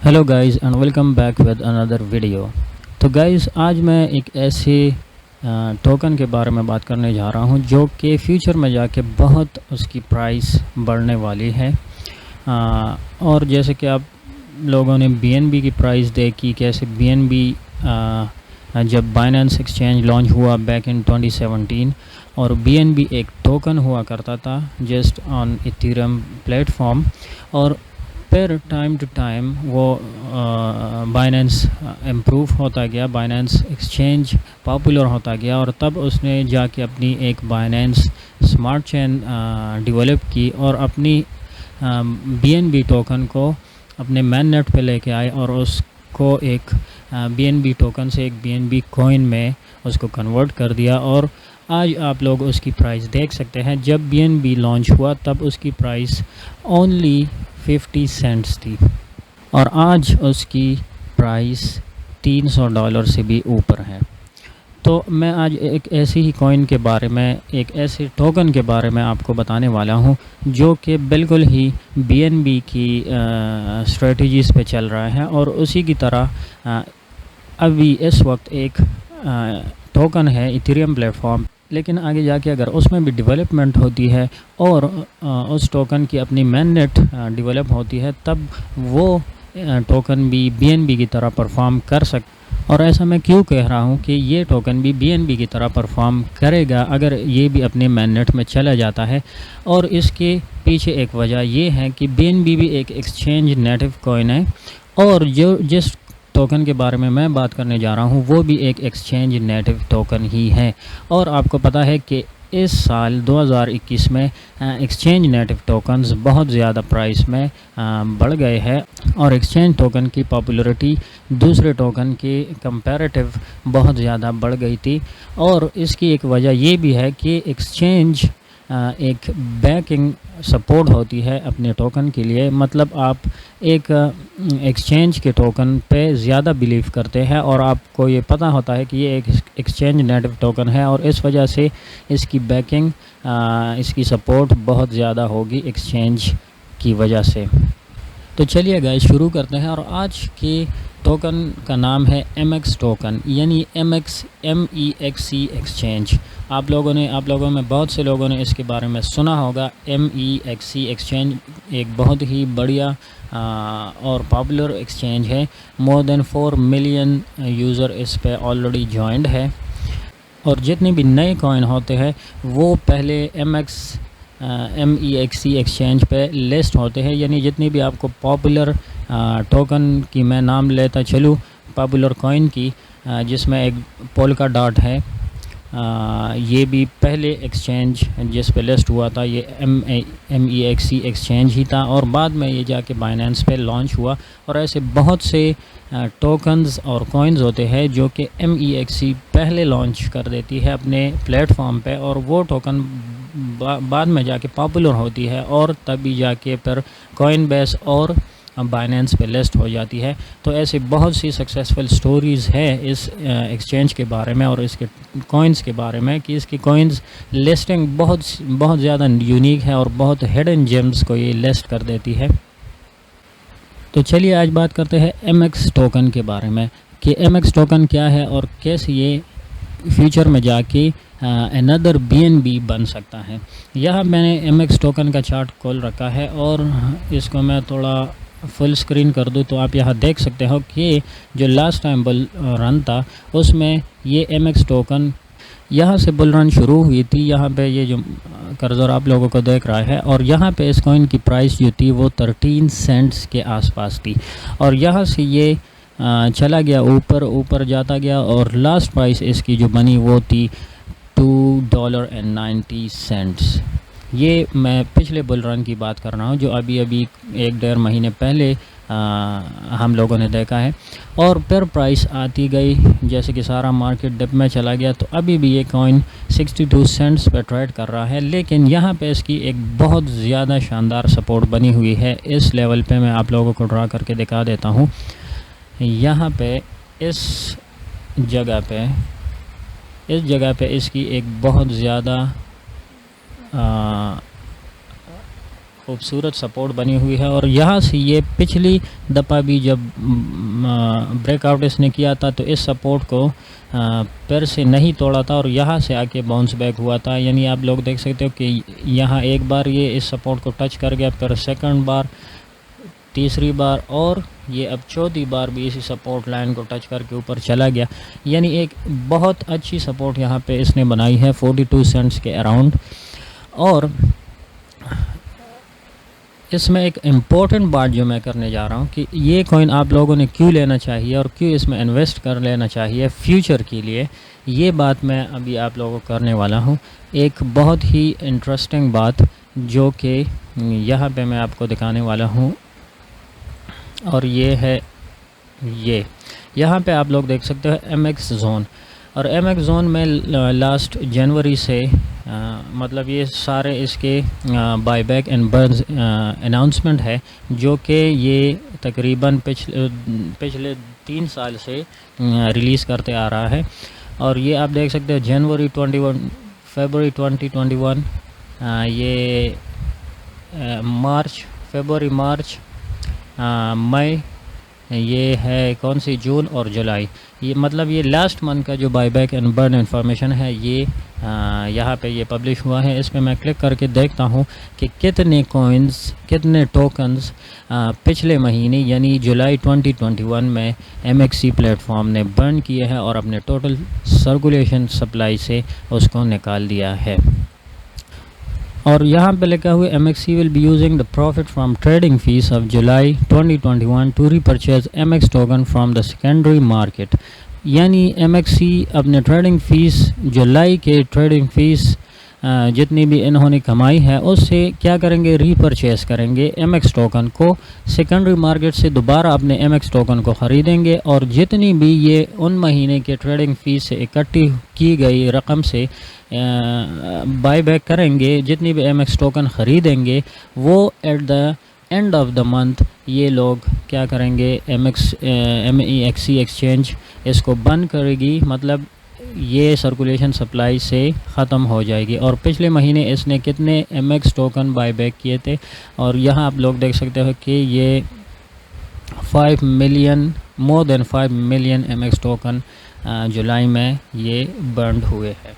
Hello guys and welcome back with another video. تو guys آج میں ایک ایسے ٹوکن کے بارے میں بات کرنے جا رہا ہوں جو کہ فیوچر میں جا کے بہت اس کی پرائس بڑھنے والی ہے۔ اور جیسے کہ آپ لوگوں نے بی این بی کی پرائس دیکھی، کیسے بی این بی جب بائننس ایکسچینج لانچ ہوا بیک ان 2017 اور بی این بی ایک ٹوکن ہوا کرتا تھا just on Ethereum plate form, اور پھر ٹائم ٹو ٹائم وہ بائننس امپروو ہوتا گیا، بائننس ایکسچینج پاپولر ہوتا گیا، اور تب اس نے جا کے اپنی ایک بائننس اسمارٹ چین ڈیولپ کی اور اپنی بی این بی ٹوکن کو اپنے مین نیٹ پہ لے کے آئے اور اس کو ایک بی این بی ٹوکن سے ایک بی این بی کوئن میں اس کو کنورٹ کر دیا۔ اور آج آپ لوگ اس کی پرائس دیکھ سکتے ہیں۔ جب بی این بی لانچ ہوا تب اس کی پرائس اونلی 50 سینٹس تھی، اور آج اس کی پرائس $300 سے بھی اوپر ہے۔ تو میں آج ایک ایسی ہی کوئن کے بارے میں، ایک ایسے ٹوکن کے بارے میں آپ کو بتانے والا ہوں جو کہ بالکل ہی بی این بی کی اسٹریٹجیز پہ چل رہا ہے، اور اسی کی طرح ابھی اس وقت ایک ٹوکن ہے ایتھیریم پلیٹ فارم، لیکن آگے جا کے اگر اس میں بھی ڈیولپمنٹ ہوتی ہے اور اس ٹوکن کی اپنی مین نیٹ ڈیولپ ہوتی ہے، تب وہ ٹوکن بھی بی این بی کی طرح پرفارم کر سکتا۔ اور ایسا میں کیوں کہہ رہا ہوں کہ یہ ٹوکن بھی بی این بی کی طرح پرفارم کرے گا اگر یہ بھی اپنے مین نیٹ میں چلا جاتا ہے، اور اس کے پیچھے ایک وجہ یہ ہے کہ بی این بی بھی ایک ایکسچینج نیٹو کوئن ہے، اور جس ٹوکن کے بارے میں بات کرنے جا رہا ہوں وہ بھی ایک ایکسچینج نیٹو ٹوکن ہی ہے۔ اور آپ کو پتہ ہے کہ اس سال 2021 میں ایکسچینج نیٹو ٹوکنز بہت زیادہ پرائس میں بڑھ گئے ہیں، اور ایکسچینج ٹوکن کی پاپولیرٹی دوسرے ٹوکن کے کمپیریٹیو بہت زیادہ بڑھ گئی تھی۔ اور اس کی ایک وجہ یہ بھی ہے کہ ایکسچینج ایک بیکنگ سپورٹ ہوتی ہے اپنے ٹوکن کے لیے، مطلب آپ ایک ایکسچینج کے ٹوکن پہ زیادہ بلیو کرتے ہیں، اور آپ کو یہ پتہ ہوتا ہے کہ یہ ایک ایکسچینج نیٹو ٹوکن ہے، اور اس وجہ سے اس کی بیکنگ، اس کی سپورٹ بہت زیادہ ہوگی ایکسچینج کی وجہ سے۔ تو چلیے گائز شروع کرتے ہیں، اور آج کے ٹوکن کا نام ہے ایم ایکس ٹوکن، یعنی M E X C exchange. آپ لوگوں میں بہت سے لوگوں نے اس کے بارے میں سنا ہوگا۔ M E X C exchange ایک بہت ہی بڑھیا اور پاپولر ایکسچینج ہے۔ مور دین 4 ملین یوزر اس پہ آلریڈی جوائنڈ ہے، اور جتنے بھی نئے کوئن ہوتے ہیں وہ پہلے M E X C exchange پہ لسٹ ہوتے ہیں، یعنی جتنی بھی آپ کو پاپولر ٹوکن کی میں نام لیتا چلوں، پاپولر کوئن کی، جس میں ایک پولکا ڈاٹ ہے، یہ بھی پہلے ایکسچینج جس پہ لسٹ ہوا تھا یہ M E X C exchange ہی تھا، اور بعد میں یہ جا کے بائننس پہ لانچ ہوا۔ اور ایسے بہت سے ٹوکنز اور کوئنز ہوتے ہیں جو کہ ایم ای ایکس سی پہلے لانچ کر دیتی ہے اپنے پلیٹ فارم پہ، اور وہ ٹوکن بعد میں جا کے پاپولر ہوتی ہے، اور تبھی جا کے پھر کوئن بیس اور بائننس پہ لسٹ ہو جاتی ہے۔ تو ایسے بہت سی سکسیسفل سٹوریز ہے اس ایکسچینج کے بارے میں اور اس کے کوئنز کے بارے میں، کہ اس کی کوئنز لسٹنگ بہت زیادہ یونیک ہے، اور بہت ہڈن جیمز کو یہ لسٹ کر دیتی ہے۔ تو چلیے آج بات کرتے ہیں ایم ایکس ٹوکن کے بارے میں، کہ ایم ایکس ٹوکن کیا ہے اور کیسے یہ فیوچر میں جا کے اندر بی این بی بن سکتا ہے۔ یہاں میں نے ایم ایکس ٹوکن کا چارٹ کھول رکھا ہے، اور اس کو میں تھوڑا فل اسکرین کر دوں تو آپ یہاں دیکھ سکتے ہو کہ جو لاسٹ ٹائم بل رن تھا اس میں یہ ایم ایکس ٹوکن یہاں سے بل رن شروع ہوئی تھی۔ یہاں پہ یہ جو کرسر آپ لوگوں کو دیکھ رہا ہے، اور یہاں پہ اس کوئن کی پرائس جو تھی وہ 13 سینٹس کے آس پاس تھی، اور یہاں سے یہ چلا گیا اوپر جاتا گیا، اور لاسٹ پرائس اس کی جو بنی وہ تھی $2.90۔ یہ میں پچھلے بل رن کی بات کر رہا ہوں جو ابھی 1-1.5 مہینے پہلے ہم لوگوں نے دیکھا ہے، اور پھر پرائس آتی گئی جیسے کہ سارا مارکیٹ ڈپ میں چلا گیا۔ تو ابھی بھی یہ کوئن 62 سینٹس پہ ٹریڈ کر رہا ہے، لیکن یہاں پہ اس کی ایک بہت زیادہ شاندار سپورٹ بنی ہوئی ہے۔ اس لیول پہ میں آپ لوگوں کو ڈرا کر کے دکھا دیتا ہوں۔ یہاں پہ اس جگہ پہ اس کی ایک بہت زیادہ خوبصورت سپورٹ بنی ہوئی ہے، اور یہاں سے یہ پچھلی دفعہ بھی جب بریک آؤٹ اس نے کیا تھا تو اس سپورٹ کو پیر سے نہیں توڑا تھا اور یہاں سے آ کے باؤنس بیک ہوا تھا. یعنی آپ لوگ دیکھ سکتے ہو کہ یہاں ایک بار یہ اس سپورٹ کو ٹچ کر گیا، پھر سیکنڈ بار، تیسری بار، اور یہ اب چوتھی بار بھی اسی سپورٹ لائن کو ٹچ کر کے اوپر چلا گیا. یعنی ایک بہت اچھی سپورٹ یہاں پہ اس نے بنائی ہے 42 سینٹس کے اراؤنڈ. اور اس میں ایک امپورٹنٹ بات جو میں کرنے جا رہا ہوں کہ یہ کوئن آپ لوگوں نے کیوں لینا چاہیے اور کیوں اس میں انویسٹ کر لینا چاہیے فیوچر کے لیے، یہ بات میں ابھی آپ لوگوں کو کرنے والا ہوں. ایک بہت ہی انٹرسٹنگ بات جو کہ یہاں پہ میں آپ کو دکھانے والا ہوں، اور یہ ہے یہاں پہ آپ لوگ دیکھ سکتے ہو ایم ایکس زون. اور ایم ایکس زون میں لاسٹ جنوری سے مطلب یہ سارے اس کے by back and burns announcement ہے، جو کہ یہ تقریباً پچھلے 3 سال سے ریلیز کرتے آ رہا ہے. اور یہ آپ دیکھ سکتے ہو جنوری 21، فیبروری 2021، یہ فیبروری، مارچ، مئی، یہ ہے کون سی، جون اور جولائی. یہ مطلب یہ لاسٹ منتھ کا جو buy back and burn information ہے یہ یہاں پہ یہ پبلش ہوا ہے. اس پہ میں کلک کر کے دیکھتا ہوں کہ کتنے کوئنز، کتنے ٹوکنز پچھلے مہینے یعنی جولائی 2021 میں ایم ایکس سی پلیٹ فارم نے برن کیے ہیں اور اپنے ٹوٹل سرکولیشن سپلائی سے اس کو نکال دیا ہے. اور یہاں پہ لکھا ہوئے M X C will be using the profit from trading fees of July 2021 to re purchase M X token from the secondary market. یعنی ایم ایکس سی اپنے ٹریڈنگ فیس، جولائی کے ٹریڈنگ فیس جتنی بھی انہوں نے کمائی ہے اس سے کیا کریں گے، ری پرچیز کریں گے ایم ایکس ٹوکن کو، سیکنڈری مارکیٹ سے دوبارہ اپنے ایم ایکس ٹوکن کو خریدیں گے، اور جتنی بھی یہ ان مہینے کے ٹریڈنگ فیس سے اکٹھی کی گئی رقم سے بائی بیک کریں گے، جتنی بھی ایم ایکس ٹوکن خریدیں گے وہ at the end of the month یہ لوگ کیا کریں گے، M E X C exchange اس کو بند کرے گی، مطلب یہ سرکولیشن سپلائی سے ختم ہو جائے گی. اور پچھلے مہینے اس نے کتنے M X token buy back کیے تھے، اور یہاں آپ لوگ دیکھ سکتے ہو کہ یہ 5 ملین، مور دین 5 ملین ایم ایکس ٹوکن جولائی میں یہ برنڈ ہوئے ہیں.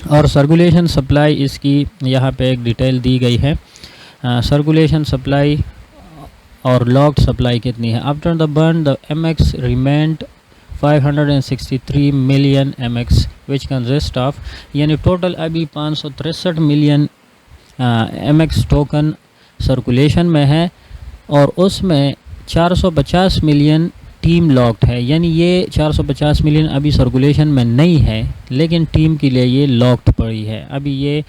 اور سرکولیشن سپلائی اس کی یہاں پہ ایک ڈیٹیل دی گئی ہے، سرکولیشن سپلائی اور لاکڈ سپلائی کتنی ہے. After the burn the M X remained 563 million M X which consist of, یعنی ٹوٹل ابھی 563 million M X token circulation میں ہے، اور اس میں 450 ملین ٹیم لاکڈ ہے. یعنی یہ 450 ملین ابھی سرکولیشن میں نہیں ہے لیکن ٹیم کے لیے یہ لاکڈ پڑی ہے. ابھی یہ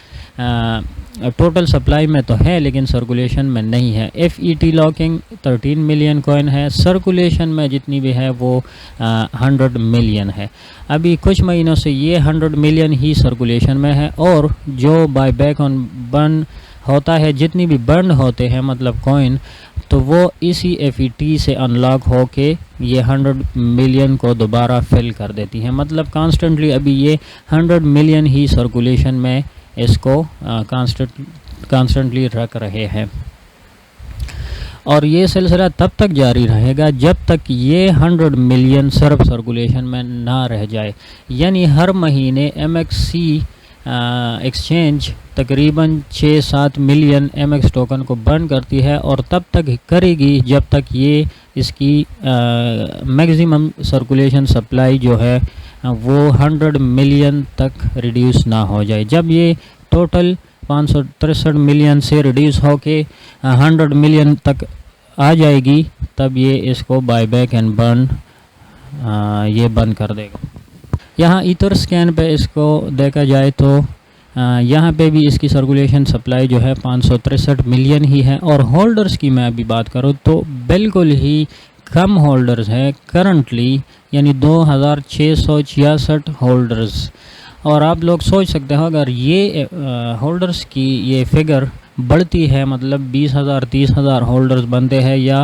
ٹوٹل سپلائی میں تو ہے لیکن سرکولیشن میں نہیں ہے. F E T locking 13 million coin ہے، سرکولیشن میں جتنی بھی ہے وہ 100 ملین ہے. ابھی کچھ مہینوں سے یہ 100 ملین ہی سرکولیشن میں ہے، اور جو بائی بیک آن برن ہوتا ہے، جتنی بھی برن ہوتے ہیں مطلب کوئن، تو وہ اسی ایف ای ٹی سے ان لاک ہو کے یہ 100 ملین کو دوبارہ فل کر دیتی ہیں. مطلب کانسٹنٹلی ابھی یہ 100 ملین ہی سرکولیشن میں اس کو کانسٹنٹلی رکھ رہے ہیں. اور یہ سلسلہ تب تک جاری رہے گا جب تک یہ 100 ملین صرف سرکولیشن میں نہ رہ جائے. یعنی ہر مہینے ایم ایکس سی ایکسچینج تقریباً 6-7 ملین ایم ایکس ٹوکن کو برن کرتی ہے، اور تب تک کرے گی جب تک یہ اس کی میگزیمم سرکولیشن سپلائی جو ہے وہ 100 ملین تک ریڈیوس نہ ہو جائے. جب یہ ٹوٹل 563 ملین سے ریڈیوس ہو کے 100 ملین تک آ جائے گی تب یہ اس کو بائی بیک اینڈ برن یہ بند کر دے گا. یہاں ایتھر سکین پہ اس کو دیکھا جائے تو یہاں پہ بھی اس کی سرکولیشن سپلائی جو ہے 563 ملین ہی ہے. اور ہولڈرز کی میں ابھی بات کروں تو بالکل ہی کم ہولڈرز ہیں کرنٹلی، یعنی 2666 ہولڈرز. اور آپ لوگ سوچ سکتے ہو اگر یہ ہولڈرز کی یہ فگر بڑھتی ہے، مطلب 20,000 30,000 ہولڈرز بنتے ہیں یا